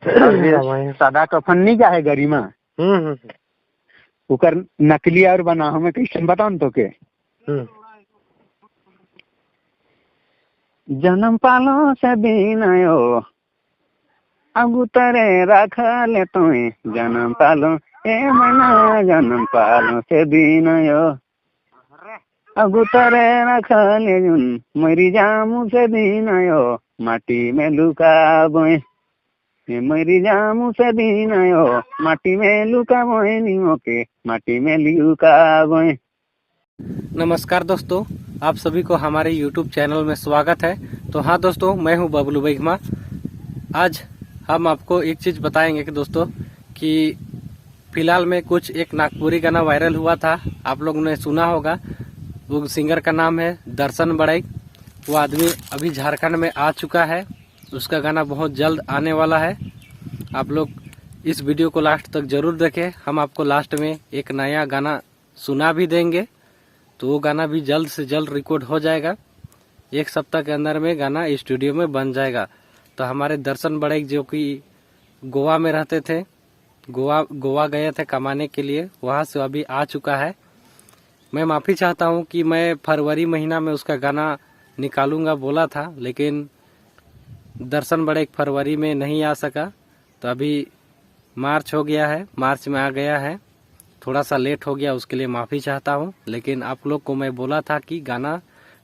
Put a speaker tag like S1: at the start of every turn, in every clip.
S1: और जे सादा कफन नहीं का है गरिमा, उकर नकली और बनाहो में कैसे बताओ न तो के। जन्म पालो से बिनयो अगु तरे रख ले तोए, जन्म पालो ए मना जन्म पालो से बिनयो अगु तरे रख ले जुन मरी जामु से बिनयो माटी में लुका बोए, मरी जामु से बिनयो माटी में लुका बोए निमो के माटी में लुका बोए।
S2: नमस्कार दोस्तों, आप सभी को हमारे YouTube चैनल में स्वागत है। तो हाँ दोस्तों, मैं हूँ बबलू बैगमा। आज हम आपको एक चीज़ बताएंगे कि दोस्तों कि फिलहाल में कुछ एक नागपुरी गाना वायरल हुआ था, आप लोगों ने सुना होगा। वो सिंगर का नाम है दर्शन बड़ैक। वो आदमी अभी झारखंड में आ चुका है, उसका गाना बहुत जल्द आने वाला है। आप लोग इस वीडियो को लास्ट तक जरूर देखें। हम आपको लास्ट में एक नया गाना सुना भी देंगे, तो वो गाना भी जल्द से जल्द रिकॉर्ड हो जाएगा। एक सप्ताह के अंदर में गाना स्टूडियो में बन जाएगा। तो हमारे दर्शन बड़ैक जो कि गोवा में रहते थे, गोवा गए थे कमाने के लिए, वहाँ से अभी आ चुका है। मैं माफ़ी चाहता हूँ कि मैं फरवरी महीना में उसका गाना निकालूंगा बोला था, लेकिन दर्शन बड़ैक फरवरी में नहीं आ सका। तो अभी मार्च हो गया है, मार्च में आ गया है, थोड़ा सा लेट हो गया, उसके लिए माफ़ी चाहता हूँ। लेकिन आप लोग को मैं बोला था कि गाना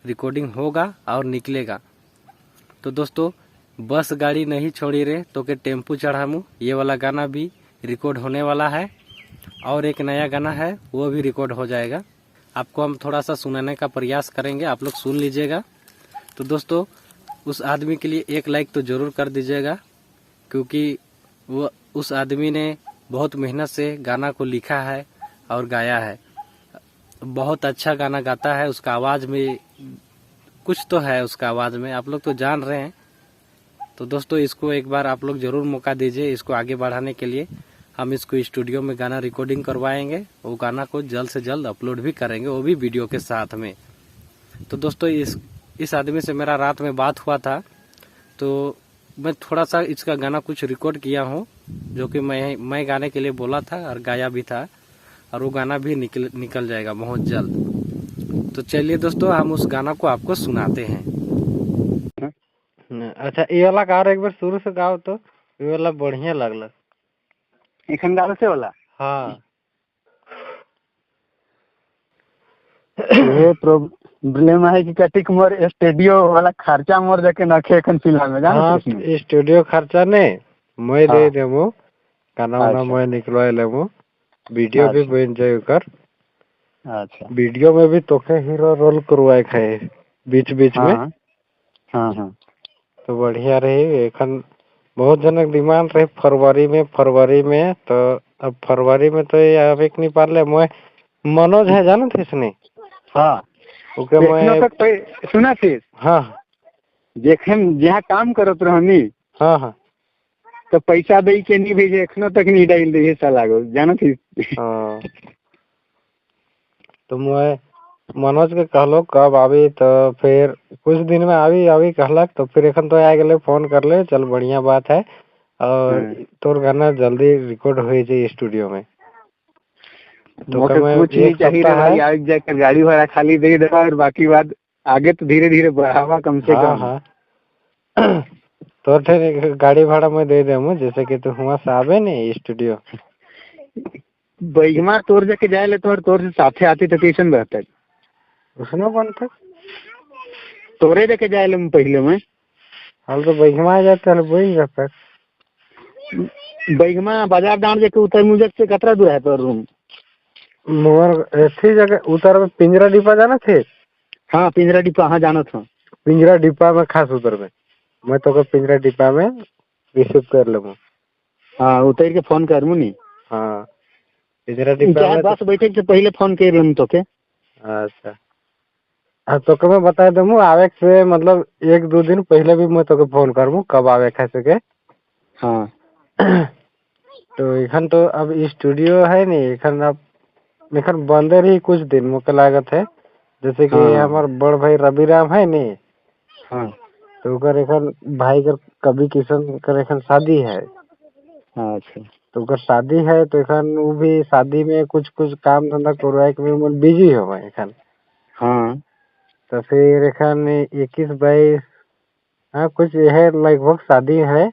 S2: रिकॉर्डिंग होगा और निकलेगा। तो दोस्तों, बस गाड़ी नहीं छोड़ी रे तो के टेम्पू चढ़ामू, ये वाला गाना भी रिकॉर्ड होने वाला है। और एक नया गाना है, वो भी रिकॉर्ड हो जाएगा। आपको हम थोड़ा सा सुनाने का प्रयास करेंगे, आप लोग सुन लीजिएगा। तो दोस्तों, उस आदमी के लिए एक लाइक तो ज़रूर कर दीजिएगा, क्योंकि वो उस आदमी ने बहुत मेहनत से गाना को लिखा है और गाया है। बहुत अच्छा गाना गाता है, उसका आवाज़ में कुछ तो है, उसका आवाज़ में आप लोग तो जान रहे हैं। तो दोस्तों, इसको एक बार आप लोग ज़रूर मौका दीजिए, इसको आगे बढ़ाने के लिए। हम इसको स्टूडियो में गाना रिकॉर्डिंग करवाएंगे, वो गाना को जल्द से जल्द अपलोड भी करेंगे, वो भी वीडियो के साथ में। तो दोस्तों, इस आदमी से मेरा रात में बात हुआ था, तो मैं थोड़ा सा इसका गाना कुछ रिकॉर्ड किया हूँ, जो कि मैं गाने के लिए बोला था और गाया भी था, और वो गाना भी निकल जाएगा बहुत जल्द। तो चलिए दोस्तों, हम उस गाना को आपको सुनाते हैं।
S3: अच्छा, ये वाला गा एक बार शुरू से गाओ तो, ये वाला बढ़िया लगला।
S1: एखन गावे से वाला
S3: हाँ
S1: ये प्रॉब्लम है कि कटिक मोर स्टूडियो वाला खर्चा मोर जाके नखे एखन फिलहाल में जान।
S3: हाँ, स्टूडियो खर्चा ने मैं दे देमो, गाना वाना
S1: अच्छा।
S3: मैं निकलवा लेमो, वीडियो भी बन जाए कर।
S1: अच्छा,
S3: वीडियो में भी तोके हीरो रोल करवाए है बीच बीच में।
S1: हाँ हाँ,
S3: तो बढ़िया रही। एखन बहुत जनक डिमांड रही फरवरी में तो अब फरवरी में तो ये अभी नहीं पाले। मैं मनोज है जाना थे इसने।
S1: हाँ
S3: ओके, मैं
S1: सुना थी।
S3: हाँ
S1: जेखन जहाँ काम करत रहनी,
S3: हाँ हाँ
S1: तो पैसा दे के नहीं भेजे, एखनो तक नहीं डाल दे साला को, जाना थी।
S3: हाँ। तो मैं मनोज के कहलो कब आवी, तो फिर कुछ दिन में आवी कहलक। तो फिर एखन तो आ गए, फोन कर ले, चल बढ़िया बात है। और तोर गाना जल्दी रिकॉर्ड हो जाए स्टूडियो में। तो
S1: कुछ नहीं चाहिए रे भाई, आगे जाकर गाड़ी भाड़ा खाली दे देगा और बाकी बात आगे तो धीरे धीरे बढ़ावा कम से कम।
S3: हाँ तो फिर गाड़ी भाड़ा मैं दे दूँ, जैसे कि तू हुआ से आवे नहीं स्टूडियो।
S1: बैगमा तोर जाके जाए ले, तोर से साथे आती तो कैसन रहता है?
S3: उसने बनता
S1: तोरे जाके जाए ले पहले में।
S3: हाल तो बैगमा जाते हैं, वही रहता है।
S1: बैगमा बाजार डांड जाके उतर मुझे से कतरा दूर है तोर रूम?
S3: मोर ऐसी जगह उतर में पिंजरा डिब्बा जाना थे।
S1: हाँ, पिंजरा डिब्बा, हाँ जाना था।
S3: पिंजरा डिब्बा में खास उतर में मैं तो पिंजरा डिब्बा में रिसीव कर लूँ।
S1: हाँ, उतर के फोन कर नहीं।
S3: हाँ, पिंजरा डिब्बा में
S1: बस बैठे से पहले फोन कर लूँ तो के।
S3: अच्छा, हाँ तो मैं बता दूँ आवे से मतलब 1-2 दिन पहले भी मैं तो फोन करूँ कब आवे खासे के।
S1: हाँ
S3: तो एखन तो अब स्टूडियो है नहीं, एखन बंदे रही कुछ दिन मुझे लागत है। जैसे कि हमारे बड़ भाई रवि राम है नहीं।
S1: हाँ,
S3: तो एखन भाई का कवि किशन का एखन शादी है।
S1: अच्छा।
S3: तो ओकर शादी है तो एखन वो भी शादी में कुछ कुछ काम धंधा करवाए के में बिजी हो एखन।
S1: हाँ
S3: तो फिर एखन 21-22 हाँ कुछ है लगभग शादी है,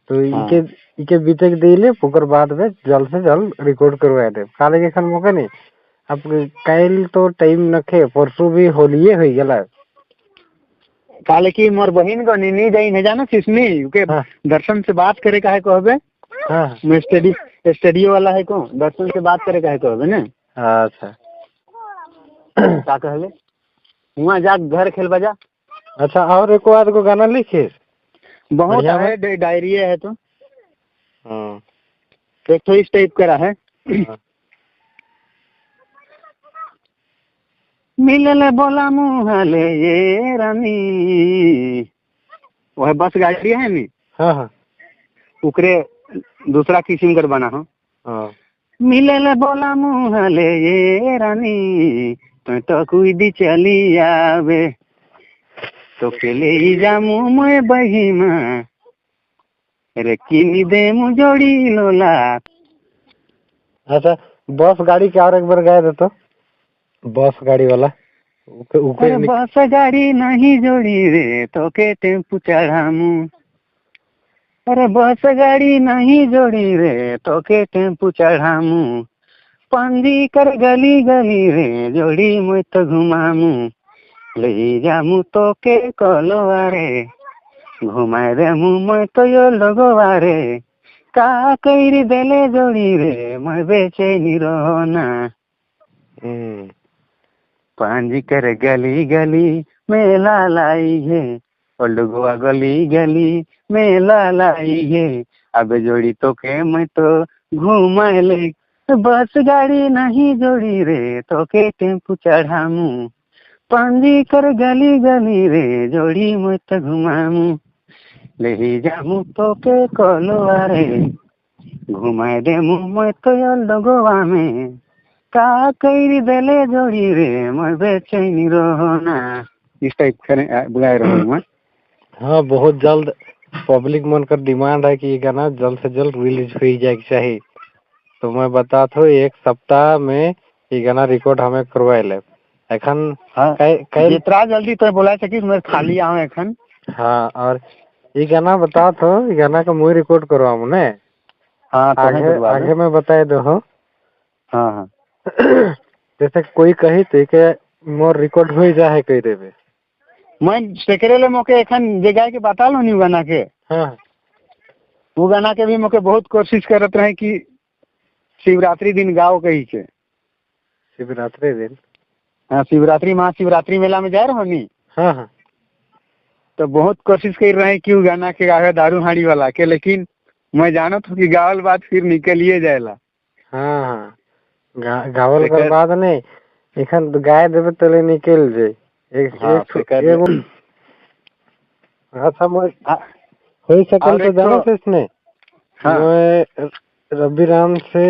S3: तो
S1: हाँ।
S3: इके बीते के दिले ओकर बाद में जल्द से जल्द रिकॉर्ड करवा दे काले एखन मौका नहीं। अब कल तो टाइम नखे परसों भी होलिये हो गला।
S1: काले की मोर बहन को नहीं जाई न जाना किसने के
S3: हाँ
S1: दर्शन से बात करे का है कहबे।
S3: हाँ
S1: मैं स्टूडियो वाला है को दर्शन से बात करे का है कहबे ना।
S3: अच्छा
S1: का कहले वहाँ जा घर खेल बजा।
S3: अच्छा और एक आध को गाना लिखिस
S1: बहुत
S3: बढ़िया
S1: है डायरी है तो
S3: हाँ
S1: एक तो इस टाइप करा है।
S3: हाँ।
S1: मिलले बोला मुहले ये रानी वह बस गाड़ी है नी
S3: हाँ हाँ
S1: उकरे दूसरा किस्म कर बना हो।
S3: हाँ
S1: मिलले बोला मुहले ये रानी तो कोई दी चली आवे तो के ले जामू मैं बहिमा रे किनी दे मु जोड़ी लोला।
S3: अच्छा बस गाड़ी के और एक बार गाए दे तो बस गाड़ी वाला
S1: अरे बस गाड़ी नहीं जोड़ी रे तो के टेम्पू चढ़ामू। अरे बस गाड़ी नहीं जोड़ी रे तो के टेम्पू चढ़ामू। पंदी कर गली गली रे जोड़ी मुझ तो घुमामू ले जामू तो के कलोवारे घुमाए दे मुँह मैं तो यो लगवारे का कईरी देले जोड़ी रे मैं बेचैनी रोना। पांजी कर गली गली मेला लाई है और लोगवा गली गली मेला लाई है अब जोड़ी तो के मैं तो घुमाए ले। बस गाड़ी नहीं जोड़ी रे तो के टेम्पू चढ़ामू। पांजी कर गली गली रे जोड़ी मैं तो घुमामू ले जामू तो के कलोवारे घुमाए दे मुँह मैं तो यो लगवा में का कईरी देले जोड़ी रे मैं बेचैनी रोना। इस टाइप बुलाए रहा मैं।
S3: हाँ बहुत जल्द पब्लिक मन का डिमांड है कि ये गाना जल्द से जल्द रिलीज हो जाए चाहिए। तो मैं बता थो 1 सप्ताह में ये गाना रिकॉर्ड हमें करवाए ले एखन।
S1: हाँ जितना जल्दी तो बुला सकी मैं खाली आऊँ एखन।
S3: हाँ और ये गाना बता थो ये गाना का मुझे रिकॉर्ड करवाऊँ ने।
S1: हाँ तो
S3: आगे मैं बताए दो हो।
S1: हाँ हाँ
S3: जैसे कोई कही तो के मोर रिकॉर्ड हो जाए कह देवे
S1: मैं सेकरेले मोके एखन जगह के बता लो नी गाना के।
S3: हाँ
S1: वो गाना के भी मोके बहुत कोशिश करत रहे कि शिवरात्रि दिन गाओ कही के।
S3: शिवरात्रि दिन
S1: हाँ शिवरात्रि महाशिवरात्रि मेला में जाए रहो नी।
S3: हाँ हाँ
S1: तो बहुत कोशिश कर रहे हैं कि वो गाना के गावे दारू हाड़ी वाला के लेकिन मैं जानत हूँ कि गावल बात फिर निकलिए जाएला।
S3: हाँ हाँ गावल कर बाद नहीं एखन तो गाय देवे तले निकल जाए एक अच्छा मैं हो सकल तो जाना से इसने।
S1: हाँ
S3: मैं रवि राम से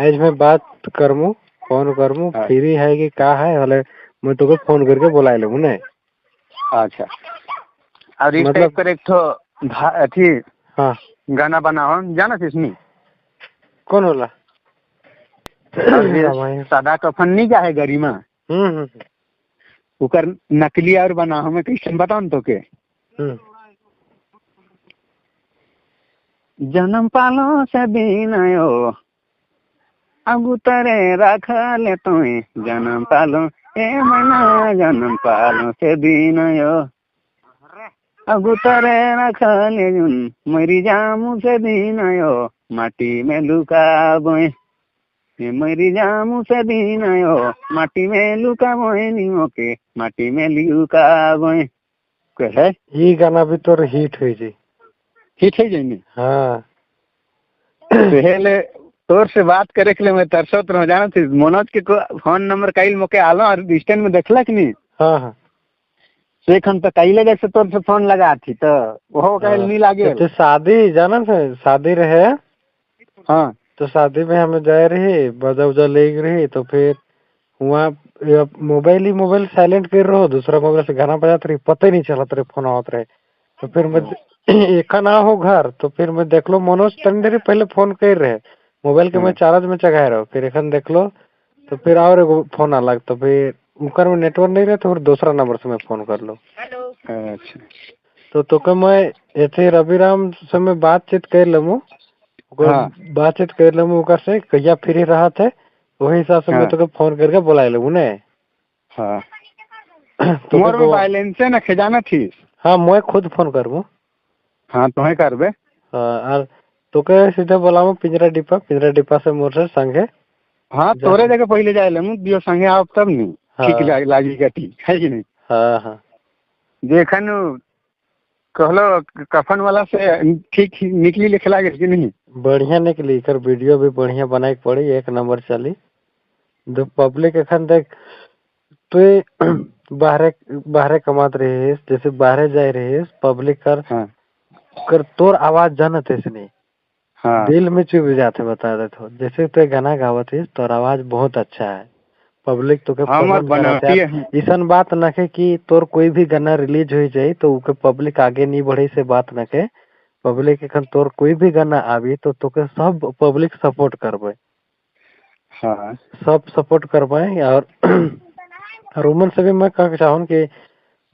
S3: आज मैं बात करमू फोन करमू फ्री है कि का है हले मैं तो फोन करके बुला लूँ ने।
S1: अच्छा और इस टाइप कर एक तो अथी
S3: हाँ
S1: गाना बनाओ जाना इसमें
S3: कौन होला
S1: सादा कफन नहीं क्या है गरिमा उकर नकली और बना हमें कैसे बताओ तो के। जन्म पालो से दिन आयो अगु तरे रख ले तो जन्म पालो ए मना जन्म पालो से दिन आयो अगु तरे रख ले जुन मरी जामू से दिन आयो माटी में लुका बोए मरी जामू से दिन आयो माटी में लुका बोए निमो के माटी में लुका बोए है।
S3: ये गाना भी तो हिट हुई जी
S1: हिट है जाइए।
S3: हाँ
S1: पहले तोर से बात करे के लिए मैं तरसत रह जाना थी मनोज के फोन नंबर कईल मोके आलो और स्टैंड में देखला कि नहीं।
S3: हाँ हाँ
S1: सेखन तो कईले जैसे तोर से फोन लगा थी तो वो कईल नहीं लागे।
S3: तो शादी जाना से शादी रहे।
S1: हाँ
S3: तो शादी में हमें जाए रहे बजा उजा ले रही तो फिर वहाँ मोबाइल साइलेंट कर रहो दूसरा मोबाइल से गाना बजाते रही पता ही नहीं चला तेरे फोन आवत रहे। तो फिर मैं एखन ना हो घर तो फिर मैं देख लो मनोज तनी देरी पहले फोन कर रहे मोबाइल के मैं चार्ज में चढ़ाए रहो फिर एखन देख लो तो फिर और एगो फोन अलग तो फिर उनकर में नेटवर्क नहीं रहे तो फिर दूसरा नंबर से मैं फोन कर लो।
S1: अच्छा
S3: तो तोके मैं ऐसे रविराम से मैं बातचीत कर लूँ
S1: हाँ
S3: बातचीत कर लूँ ओकर से कहिया फ्री रहा थे वही हिसाब से मैं
S1: हाँ
S3: तोके फोन करके बुला लूँ ने।
S1: हाँ
S3: तो
S1: मोर में बैलेंस है ना खजाना थी।
S3: हाँ मैं खुद फोन करबू।
S1: हाँ तुम्हें करबे।
S3: हाँ और तोके सीधे बुलाऊँ पिंजरा डिब्बा से मोर से संगे।
S1: हाँ तोरे जगह पहले जाए ले दियो संगे आओ तब नहीं ठीक लागी का ठीक है कि नहीं।
S3: हाँ हाँ
S1: देखन कहलो कफन वाला से ठीक निकली लिखला गया कि नहीं।
S3: बढ़िया निकली कर वीडियो भी बढ़िया बनाए पड़ी एक नंबर चली जो पब्लिक एखन देख तू बाहरे बाहरे कमात रही जैसे बाहरे जाए रही पब्लिक
S1: हाँ
S3: कर तोर आवाज जानत है नहीं
S1: हाँ
S3: दिल में चुभ जाते बता दे तो जैसे तू गाना गावत है तोर आवाज बहुत अच्छा है पब्लिक तो के
S1: हमार
S3: पसंद करत
S1: बनौती
S3: है
S1: है।
S3: ऐसन बात न के कि तोर कोई भी गाना रिलीज हो जाए तो उके पब्लिक आगे नहीं बढ़े से बात न के पब्लिक एखन तोर कोई भी गाना आवी तो तोके सब पब्लिक सपोर्ट करबे।
S1: हाँ
S3: सब सपोर्ट करबे और उमन से भी मैं कह चाहूँ कि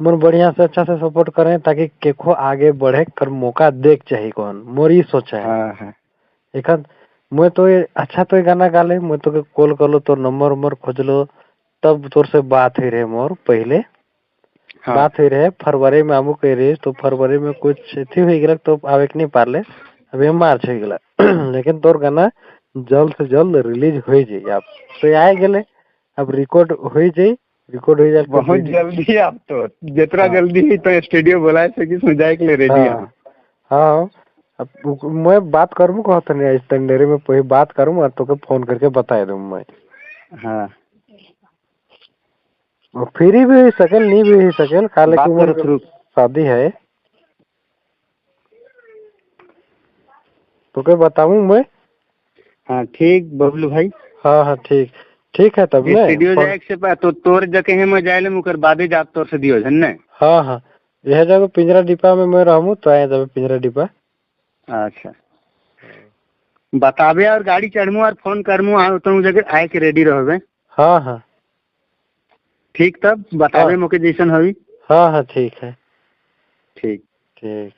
S3: मन बढ़िया से अच्छा से सपोर्ट करें ताकि केखो आगे बढ़े कर मौका देख चाहिए कौन मोर ये सोचा है।
S1: हाँ हाँ
S3: एखन मैं तो अच्छा तो गाना गा ले मैं तो कॉल कर लो तो नंबर उम्बर खोज लो तब तोर से बात ही रहे मोर पहले
S1: हाँ
S3: बात ही रहे फरवरी में आमू कह रही तो फरवरी में कुछ थी हो गया तो आवे के नहीं पारले अभी मार्च हो गया लेकिन तोर गाना जल्द से जल्द रिलीज हो जाए आप तो आए गए अब रिकॉर्ड हो जाए रिकॉर्ड हो जाए
S1: बहुत जल्दी आप तो जितना जल्दी ही तो स्टूडियो बुलाए से कि जाए के लिए रेडी है।
S3: हाँ अब मैं बात करूँ कहते नहीं इस तंडेरे में कोई बात करूँ और तो फोन करके बता दूँ मैं।
S1: हाँ
S3: फ्री भी हो सकेल नहीं भी हो सकेल खाली की
S1: बात
S3: उम्र
S1: करो थ्रू।
S3: शादी है तो क्या बताऊँ मैं।
S1: हाँ ठीक बबलू भाई।
S3: हाँ हाँ ठीक ठीक है तब
S1: स्टूडियो जाए से तो तोर जगह है मैं जाए ले मुकर बादे जात तोर से दियो जन ने।
S3: हाँ हाँ यह जब पिंजरा डिब्बा में मैं रहूँ तो आए जब पिंजरा डिब्बा।
S1: अच्छा बताबे और गाड़ी चढ़मू और फोन करमू आ तो जगह आए के रेडी रहोगे।
S3: हाँ हाँ
S1: ठीक तब बताबे मुके जैसन होई।
S3: हाँ हाँ ठीक है
S1: ठीक
S3: ठीक।